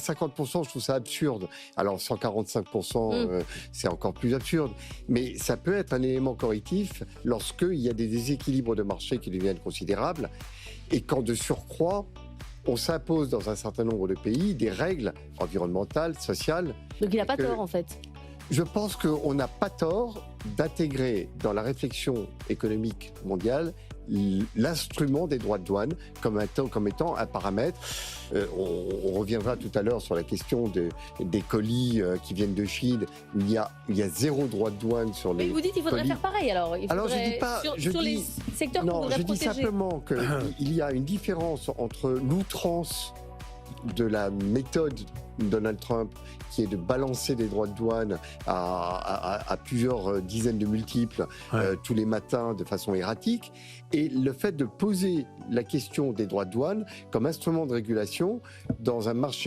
50%, je trouve ça absurde. Alors 145%, c'est encore plus absurde. Mais ça peut être un élément correctif lorsqu'il y a des déséquilibres de marché qui deviennent considérables et quand de surcroît, on s'impose dans un certain nombre de pays des règles environnementales, sociales. Donc il n'a pas tort en fait. Je pense qu'on n'a pas tort d'intégrer dans la réflexion économique mondiale l'instrument des droits de douane comme étant un paramètre. On reviendra tout à l'heure sur la question des colis qui viennent de Chine. Il y a 0 droit de douane sur les Mais vous dites qu'il faudrait colis. faire pareil alors. Alors je dis pas. Sur les secteurs qu'on voudrait protéger. Je dis simplement qu'il y a une différence entre l'outrance de la méthode de Donald Trump, qui est de balancer des droits de douane à plusieurs dizaines de multiples tous les matins de façon erratique, et le fait de poser la question des droits de douane comme instrument de régulation dans un marché